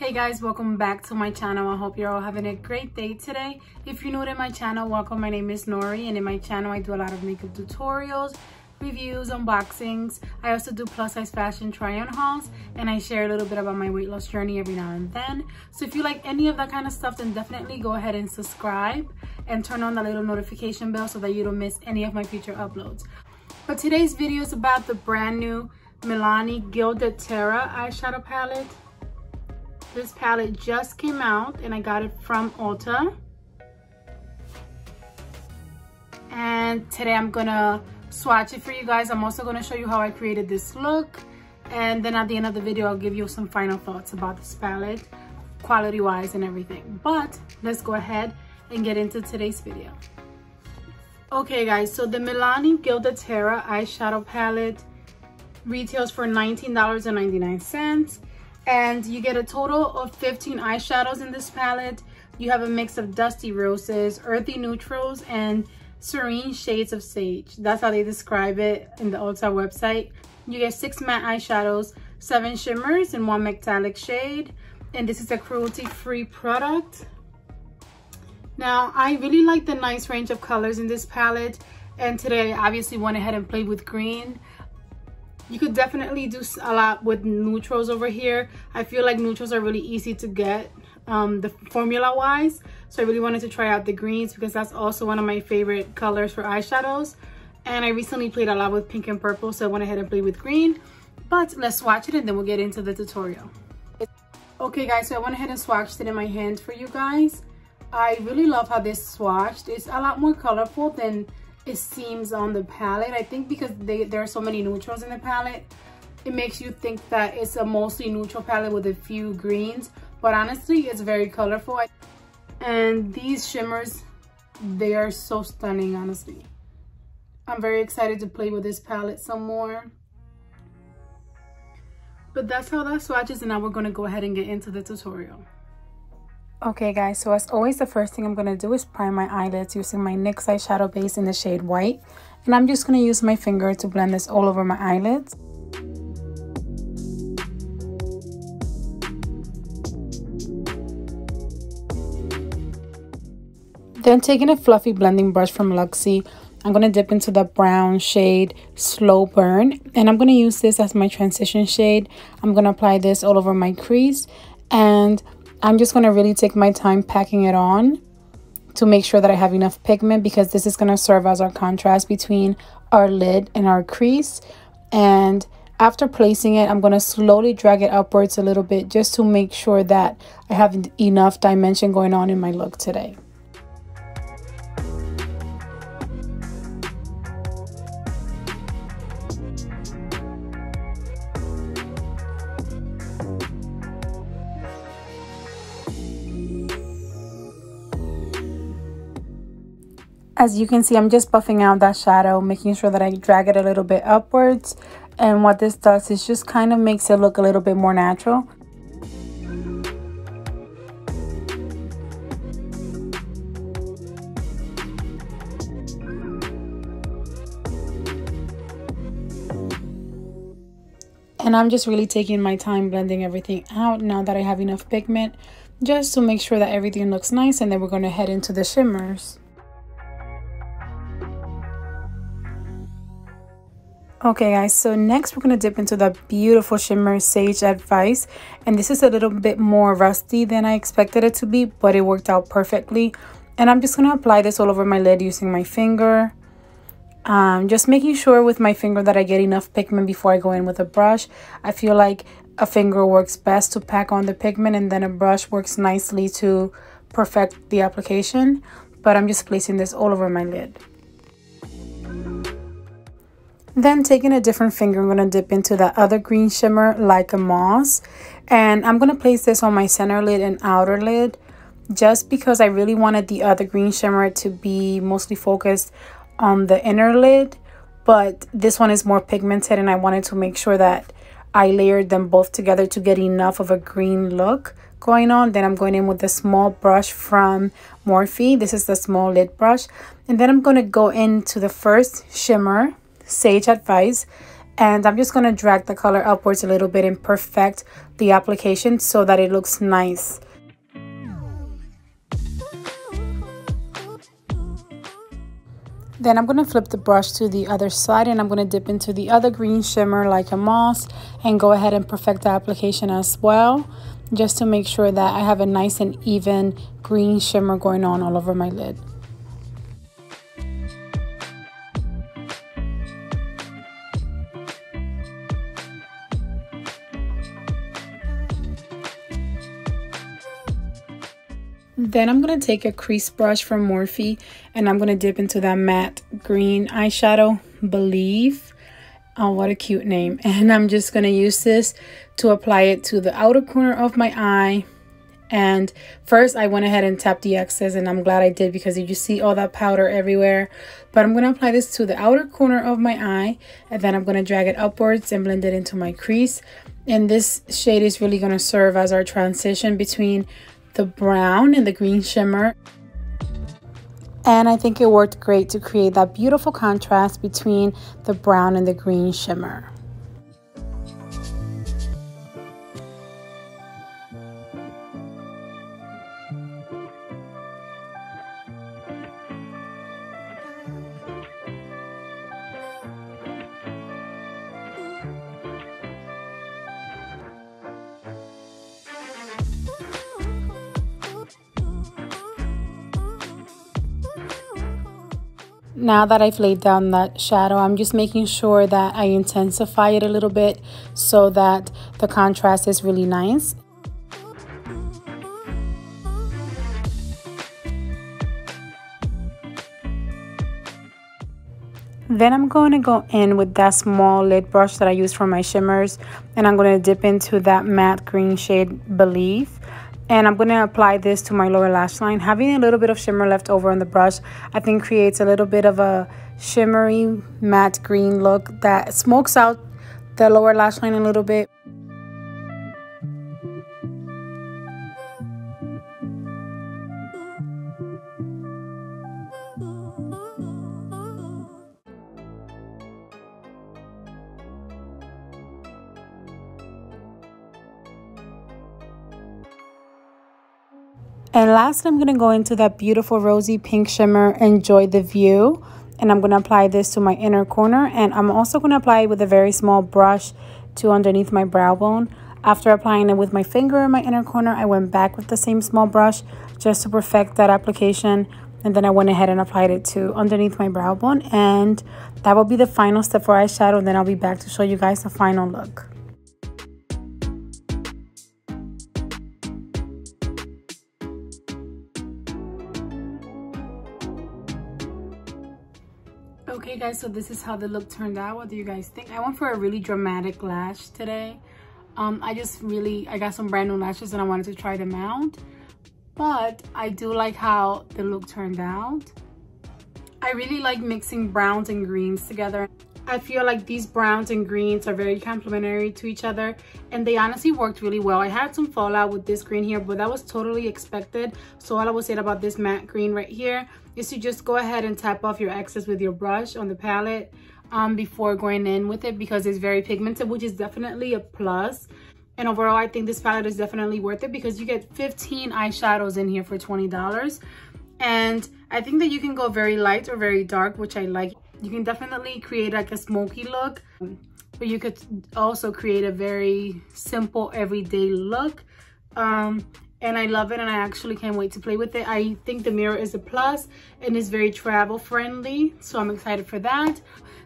Hey guys, welcome back to my channel. I hope you're all having a great day today. If you're new to my channel, welcome. My name is Nori, and in my channel I do a lot of makeup tutorials, reviews, unboxings. I also do plus size fashion try on hauls, and I share a little bit about my weight loss journey every now and then. So if you like any of that kind of stuff, then definitely go ahead and subscribe and turn on the little notification bell so that you don't miss any of my future uploads. But today's video is about the brand new Milani Gilded Terra eyeshadow palette. This palette just came out and I got it from Ulta. And today I'm gonna swatch it for you guys. I'm also gonna show you how I created this look. And then at the end of the video, I'll give you some final thoughts about this palette, quality-wise and everything. But let's go ahead and get into today's video. Okay guys, so the Milani Gilded Terra eyeshadow palette retails for $19.99. And you get a total of 15 eyeshadows in this palette. You have a mix of dusty roses, earthy neutrals, and serene shades of sage. That's how they describe it in the Ulta website. You get 6 matte eyeshadows, 7 shimmers, and 1 metallic shade. And this is a cruelty-free product. Now, I really like the nice range of colors in this palette. And today I obviously went ahead and played with green. You could definitely do a lot with neutrals over here. I feel like neutrals are really easy to get the formula wise. So I really wanted to try out the greens because that's also one of my favorite colors for eyeshadows. And I recently played a lot with pink and purple, so I went ahead and played with green. But let's swatch it and then we'll get into the tutorial. Okay guys, so I went ahead and swatched it in my hand for you guys. I really love how this swatched. It's a lot more colorful than it seems on the palette. I think because there are so many neutrals in the palette, it makes you think that it's a mostly neutral palette with a few greens, but honestly it's very colorful. And these shimmers, they are so stunning. Honestly, I'm very excited to play with this palette some more. But that's how that swatches, and now we're going to go ahead and get into the tutorial. Okay guys, so as always, the first thing I'm going to do is prime my eyelids using my NYX eyeshadow base in the shade White. And I'm just going to use my finger to blend this all over my eyelids. Then taking a fluffy blending brush from Luxie, I'm going to dip into the brown shade Slow Burn. And I'm going to use this as my transition shade. I'm going to apply this all over my crease, and I'm just going to really take my time packing it on to make sure that I have enough pigment, because this is going to serve as our contrast between our lid and our crease. And after placing it, I'm going to slowly drag it upwards a little bit just to make sure that I have enough dimension going on in my look today. As you can see, I'm just buffing out that shadow, making sure that I drag it a little bit upwards. And what this does is just kind of makes it look a little bit more natural. And I'm just really taking my time blending everything out now that I have enough pigment, just to make sure that everything looks nice. And then we're going to head into the shimmers. Okay guys, so next we're going to dip into the beautiful shimmer Sage Advice, and this is a little bit more rusty than I expected it to be, but it worked out perfectly. And I'm just going to apply this all over my lid using my finger, just making sure with my finger that I get enough pigment before I go in with a brush. I feel like a finger works best to pack on the pigment, and then a brush works nicely to perfect the application. But I'm just placing this all over my lid. Then taking a different finger, I'm going to dip into that other green shimmer, Like a Moss. And I'm going to place this on my center lid and outer lid, just because I really wanted the other green shimmer to be mostly focused on the inner lid. But this one is more pigmented, and I wanted to make sure that I layered them both together to get enough of a green look going on. Then I'm going in with a small brush from Morphe. This is the small lid brush. And then I'm going to go into the first shimmer, Sage Advice, And I'm just going to drag the color upwards a little bit and perfect the application so that it looks nice. Then I'm going to flip the brush to the other side and I'm going to dip into the other green shimmer like a moss and go ahead and perfect the application as well, just to make sure that I have a nice and even green shimmer going on all over my lid. Then I'm going to take a crease brush from Morphe and I'm going to dip into that matte green eyeshadow, Believe. Oh, what a cute name. And I'm just going to use this to apply it to the outer corner of my eye. And first I went ahead and tapped the excess, and I'm glad I did because you see all that powder everywhere. But I'm going to apply this to the outer corner of my eye, and then I'm going to drag it upwards and blend it into my crease. And this shade is really going to serve as our transition between the brown and the green shimmer. And I think it worked great to create that beautiful contrast between the brown and the green shimmer. Now that I've laid down that shadow, I'm just making sure that I intensify it a little bit so that the contrast is really nice. Then I'm going to go in with that small lid brush that I use for my shimmers, and I'm going to dip into that matte green shade, Believe. And I'm going to apply this to my lower lash line. Having a little bit of shimmer left over on the brush, I think creates a little bit of a shimmery matte green look that smokes out the lower lash line a little bit. And last, I'm going to go into that beautiful rosy pink shimmer, Enjoy the View. And I'm going to apply this to my inner corner. And I'm also going to apply it with a very small brush to underneath my brow bone. After applying it with my finger in my inner corner, I went back with the same small brush just to perfect that application. And then I went ahead and applied it to underneath my brow bone. And that will be the final step for eyeshadow. And then I'll be back to show you guys the final look. Okay guys, so this is how the look turned out. What do you guys think? I went for a really dramatic lash today. I got some brand new lashes and I wanted to try them out. But I do like how the look turned out. I really like mixing browns and greens together. I feel like these browns and greens are very complementary to each other, and they honestly worked really well. I had some fallout with this green here, but that was totally expected. So all I will say about this matte green right here is to just go ahead and tap off your excess with your brush on the palette before going in with it, because it's very pigmented, which is definitely a plus. And overall, I think this palette is definitely worth it because you get 15 eyeshadows in here for $20. And I think that you can go very light or very dark, which I like. You can definitely create like a smoky look, but you could also create a very simple everyday look. And I love it, and I actually can't wait to play with it. I think the mirror is a plus and is very travel friendly, so I'm excited for that.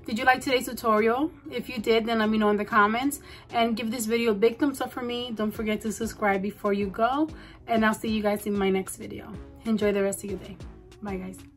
Did you like today's tutorial? If you did, then let me know in the comments, and give this video a big thumbs up for me. Don't forget to subscribe before you go, and I'll see you guys in my next video. Enjoy the rest of your day. Bye guys.